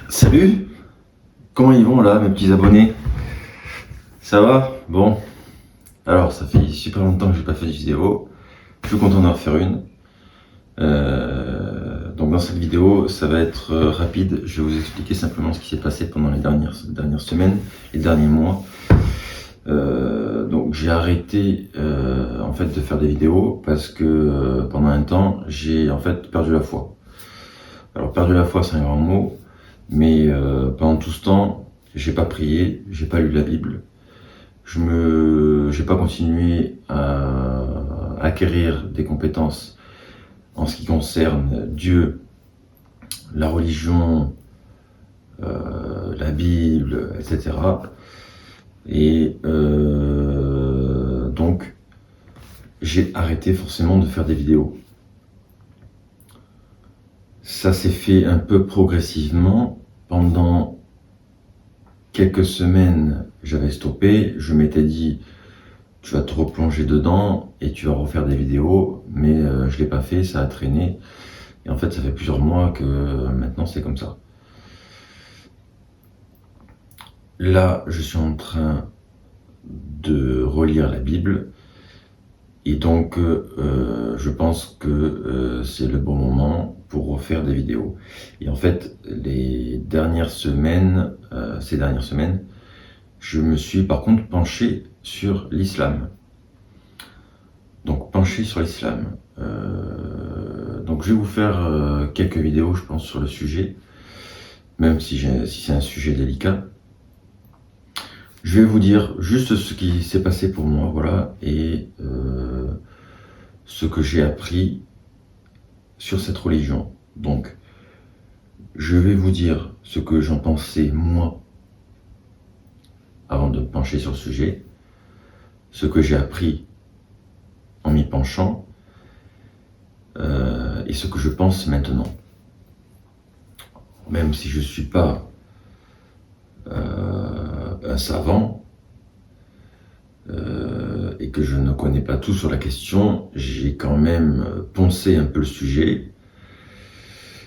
Salut, comment ils vont là mes petits abonnés? Ça va? Bon, alors ça fait super longtemps que j'ai pas fait de vidéo, je suis content d'en faire une. Donc dans cette vidéo, ça va être rapide, je vais vous expliquer simplement ce qui s'est passé pendant les dernières semaines, les derniers mois. Donc j'ai arrêté en fait de faire des vidéos parce que pendant un temps, j'ai en fait perdu la foi. Alors perdu la foi, c'est un grand mot. Mais pendant tout ce temps, j'ai pas prié, j'ai pas lu la Bible, j'ai pas continué à acquérir des compétences en ce qui concerne Dieu, la religion, la Bible, etc. Et donc, j'ai arrêté forcément de faire des vidéos. Ça s'est fait un peu progressivement. Pendant quelques semaines, j'avais stoppé. Je m'étais dit, tu vas te replonger dedans et tu vas refaire des vidéos, mais je l'ai pas fait, ça a traîné. Et en fait, ça fait plusieurs mois que maintenant c'est comme ça. Là, je suis en train de relire la Bible. Et donc, je pense que c'est le bon moment pour refaire des vidéos. Et en fait, ces dernières semaines, je me suis par contre penché sur l'islam. Donc, penché sur l'islam. Donc, je vais vous faire quelques vidéos, je pense, sur le sujet, même si c'est un sujet délicat. Je vais vous dire juste ce qui s'est passé pour moi, voilà, et ce que j'ai appris sur cette religion. Donc, je vais vous dire ce que j'en pensais moi avant de me pencher sur le sujet, ce que j'ai appris en m'y penchant et ce que je pense maintenant. Même si je ne suis pas un savant et que je ne connais pas tout sur la question, j'ai quand même poncé un peu le sujet.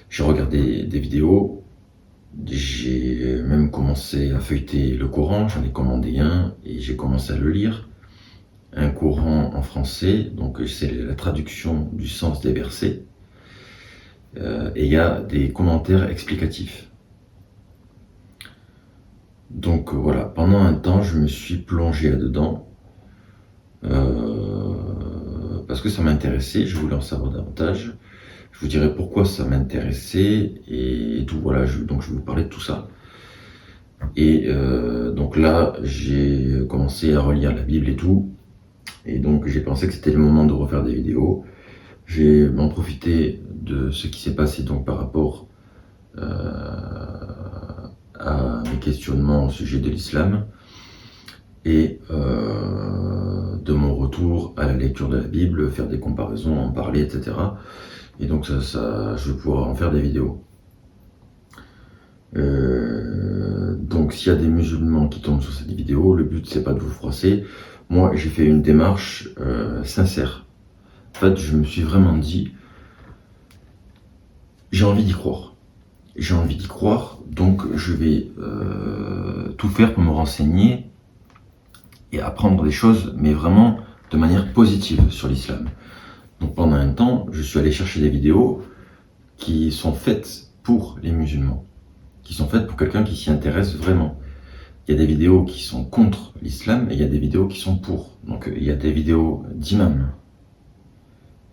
J'ai regardé des vidéos, j'ai même commencé à feuilleter le Coran, j'en ai commandé un et j'ai commencé à le lire. Un Coran en français, donc c'est la traduction du sens des versets. Et il y a des commentaires explicatifs. Donc voilà, pendant un temps, je me suis plongé là-dedans parce que ça m'intéressait, je voulais en savoir davantage. Je vous dirai pourquoi ça m'intéressait et tout. Voilà, donc je vais vous parler de tout ça. Et donc là, j'ai commencé à relire la Bible et tout. Et donc j'ai pensé que c'était le moment de refaire des vidéos. J'ai en profité de ce qui s'est passé donc par rapport à mes questionnements au sujet de l'islam et de mon retour à la lecture de la Bible, faire des comparaisons, en parler, etc. Et donc je vais pouvoir en faire des vidéos. Donc s'il y a des musulmans qui tombent sur cette vidéo, le but c'est pas de vous froisser. Moi j'ai fait une démarche sincère. En fait, je me suis vraiment dit, j'ai envie d'y croire. J'ai envie d'y croire, donc je vais tout faire pour me renseigner et apprendre des choses, mais vraiment de manière positive sur l'islam. Donc pendant un temps, je suis allé chercher des vidéos qui sont faites pour les musulmans, qui sont faites pour quelqu'un qui s'y intéresse vraiment. Il y a des vidéos qui sont contre l'islam et il y a des vidéos qui sont pour. Donc il y a des vidéos d'imams,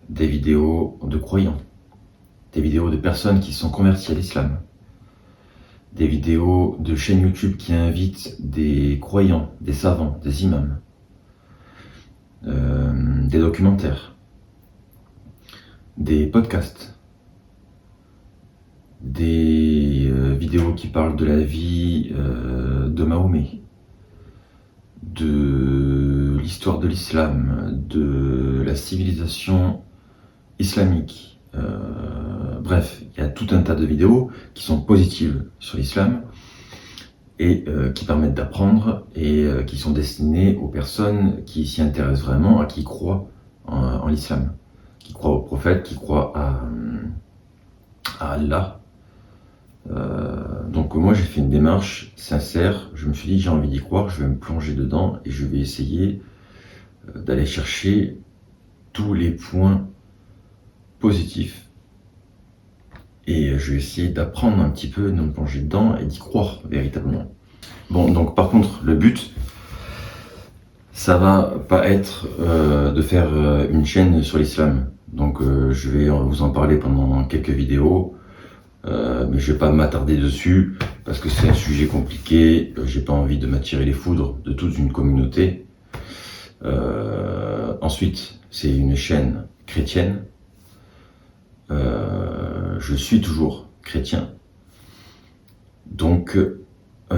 des vidéos de croyants, des vidéos de personnes qui sont converties à l'islam, des vidéos de chaînes YouTube qui invitent des croyants, des savants, des imams, des documentaires, des podcasts, des vidéos qui parlent de la vie de Mahomet, de l'histoire de l'islam, de la civilisation islamique. Bref, il y a tout un tas de vidéos qui sont positives sur l'islam et qui permettent d'apprendre et qui sont destinées aux personnes qui s'y intéressent vraiment, qui croient en l'islam, qui croient au prophète, qui croient à Allah, Donc moi j'ai fait une démarche sincère, je me suis dit j'ai envie d'y croire, je vais me plonger dedans et je vais essayer d'aller chercher tous les points positifs et je vais essayer d'apprendre un petit peu, de me plonger dedans et d'y croire véritablement. Bon, donc par contre le but, ça va pas être de faire une chaîne sur l'islam. Donc je vais vous en parler pendant quelques vidéos. Mais je vais pas m'attarder dessus parce que c'est un sujet compliqué. J'ai pas envie de m'attirer les foudres de toute une communauté. Ensuite, c'est une chaîne chrétienne. Je suis toujours chrétien. Donc, je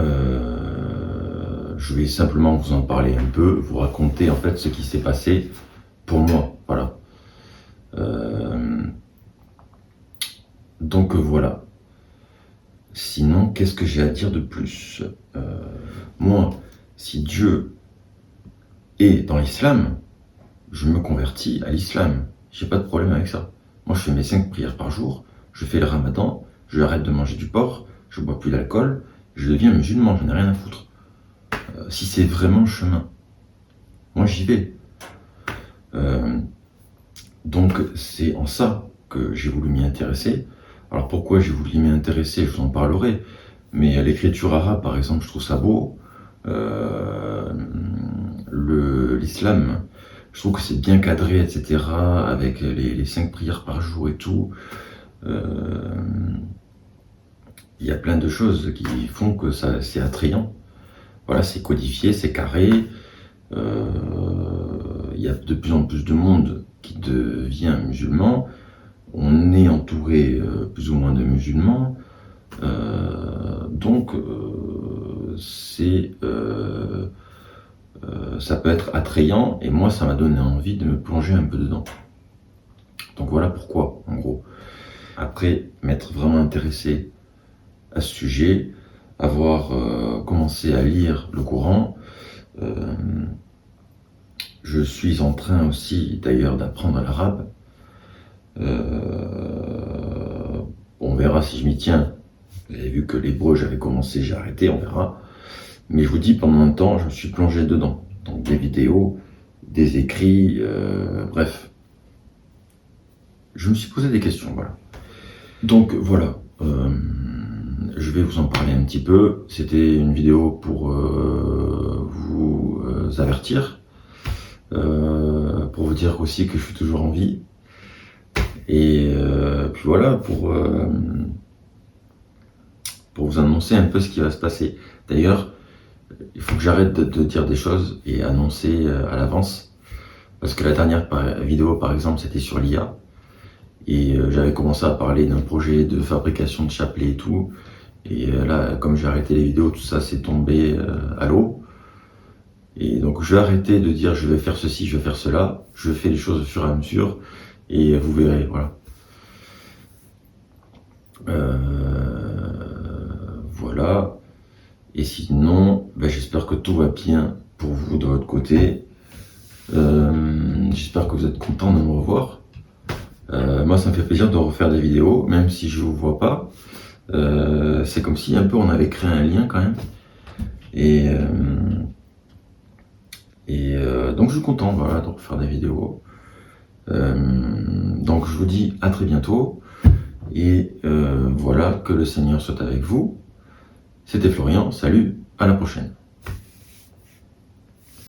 vais simplement vous en parler un peu, vous raconter en fait ce qui s'est passé pour moi. Voilà. Donc voilà. Sinon, qu'est-ce que j'ai à dire de plus? Moi, si Dieu est dans l'islam, je me convertis à l'islam. J'ai pas de problème avec ça. Moi, je fais mes 5 prières par jour, je fais le ramadan, je arrête de manger du porc, je bois plus d'alcool, je deviens musulman, j'en ai rien à foutre. Si c'est vraiment le chemin, moi j'y vais. Donc c'est en ça que j'ai voulu m'y intéresser. Alors pourquoi j'ai voulu m'y intéresser, je vous en parlerai. Mais l'écriture arabe, par exemple, je trouve ça beau. L'islam, je trouve que c'est bien cadré, etc. Avec les 5 prières par jour et tout. Il y a plein de choses qui font que ça, c'est attrayant. Voilà, c'est codifié, c'est carré. Il y a de plus en plus de monde qui devient musulman. On est entouré plus ou moins de musulmans. Donc, ça peut être attrayant et moi, ça m'a donné envie de me plonger un peu dedans. Donc voilà pourquoi, en gros. Après m'être vraiment intéressé à ce sujet, avoir commencé à lire le Coran, je suis en train aussi d'ailleurs d'apprendre l'arabe. On verra si je m'y tiens. Vous avez vu que l'hébreu, j'avais commencé, j'ai arrêté, on verra. Mais je vous dis, pendant un temps, je me suis plongé dedans. Donc des vidéos, des écrits, bref. Je me suis posé des questions, voilà. Donc voilà, je vais vous en parler un petit peu. C'était une vidéo pour vous avertir, pour vous dire aussi que je suis toujours en vie. Et puis voilà, pour vous annoncer un peu ce qui va se passer. D'ailleurs, il faut que j'arrête de dire des choses et annoncer à l'avance. Parce que la dernière vidéo, par exemple, c'était sur l'IA. Et j'avais commencé à parler d'un projet de fabrication de chapelets et tout. Et là, comme j'ai arrêté les vidéos, tout ça s'est tombé à l'eau. Et donc, je vais arrêter de dire je vais faire ceci, je vais faire cela. Je fais les choses au fur et à mesure. Et vous verrez, voilà. Voilà. Et sinon, j'espère que tout va bien pour vous de votre côté. J'espère que vous êtes contents de me revoir. Moi, ça me fait plaisir de refaire des vidéos, même si je vous vois pas. C'est comme si un peu on avait créé un lien quand même. Et donc je suis content, voilà, de refaire des vidéos. Donc je vous dis à très bientôt. Et voilà, que le Seigneur soit avec vous. C'était Florian, salut, à la prochaine.